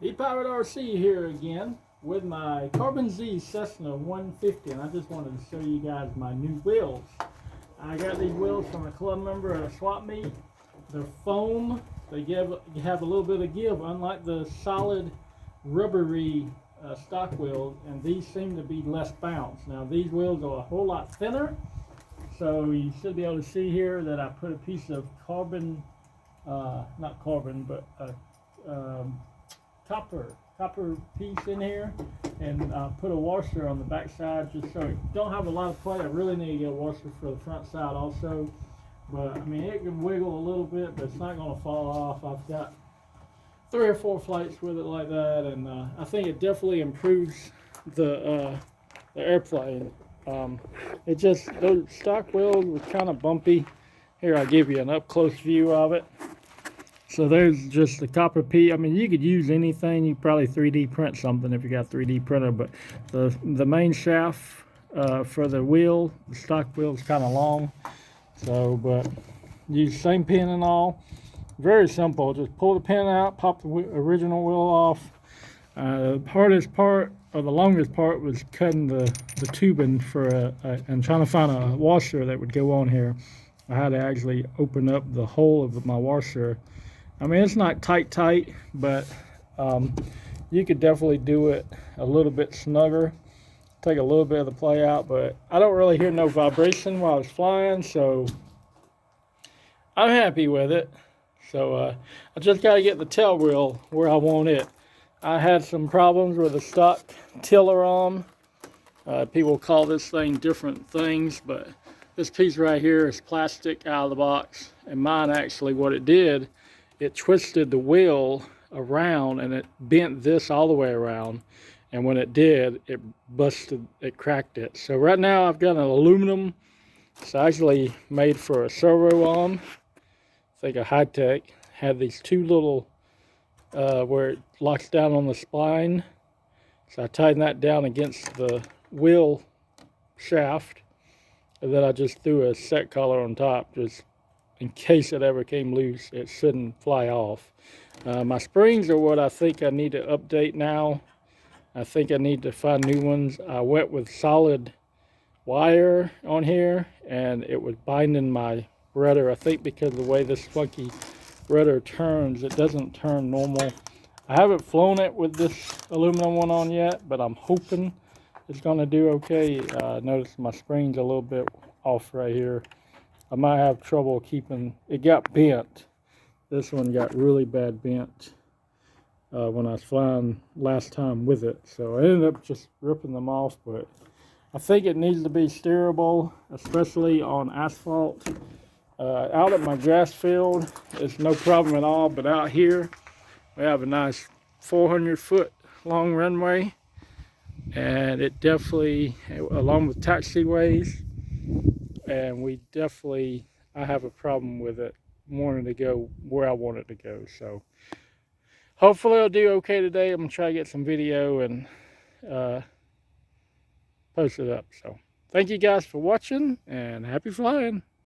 E-Powered RC here again with my Carbon Z Cessna 150, and I just wanted to show you guys my new wheels. I got these wheels from a club member at a swap meet. They're foam. They have a little bit of give, unlike the solid rubbery stock wheels, and these seem to be less bounce. Now these wheels are a whole lot thinner, so you should be able to see here that I put a piece of carbon, not carbon, but copper piece in here, and put a washer on the back side just so it don't have a lot of play. I really need to get a washer for the front side also, but I mean it can wiggle a little bit, but it's not going to fall off. I've got 3 or 4 flights with it like that, and I think it definitely improves the airplane. It just, those stock wheels were kind of bumpy. Here, I'll give you an up close view of it. So there's just the copper piece. I mean, you could use anything. You probably 3D print something if you got a 3D printer, but the main shaft for the wheel, the stock wheel, is kind of long. So, but use same pin and all. Very simple. Just pull the pin out, pop the original wheel off. The hardest part, or the longest part, was cutting the tubing for and trying to find a washer that would go on here. I had to actually open up the hole of my washer. I mean, it's not tight, but you could definitely do it a little bit snugger. Take a little bit of the play out, but I don't really hear no vibration while it's flying, so I'm happy with it. So I just got to get the tail wheel where I want it. I had some problems with the stock tiller arm. People call this thing different things, but this piece right here is plastic out of the box, and mine actually, what it did, it twisted the wheel around and it bent this all the way around, and when it did, it busted, it cracked it. So right now I've got an aluminum. It's actually made for a servo arm. I think a high-tech. Had these two little where it locks down on the spine, so I tightened that down against the wheel shaft, and then I just threw a set collar on top just in case it ever came loose. It shouldn't fly off. My springs are what I think I need to update now. I think I need to find new ones. I went with solid wire on here, and it was binding my rudder. I think because of the way this funky rudder turns, it doesn't turn normal. I haven't flown it with this aluminum one on yet, but I'm hoping it's going to do okay. Notice my spring's a little bit off right here. I might have trouble keeping it. Got bent. This one got really bad bent when I was flying last time with it, so I ended up just ripping them off. But I think it needs to be steerable, especially on asphalt. Out at my grass field, it's no problem at all, but out here we have a nice 400-foot long runway, and it definitely, along with taxiways, and I have a problem with it wanting to go where I want it to go. So hopefully I'll do okay today. I'm gonna try to get some video and post it up. So thank you guys for watching, and happy flying.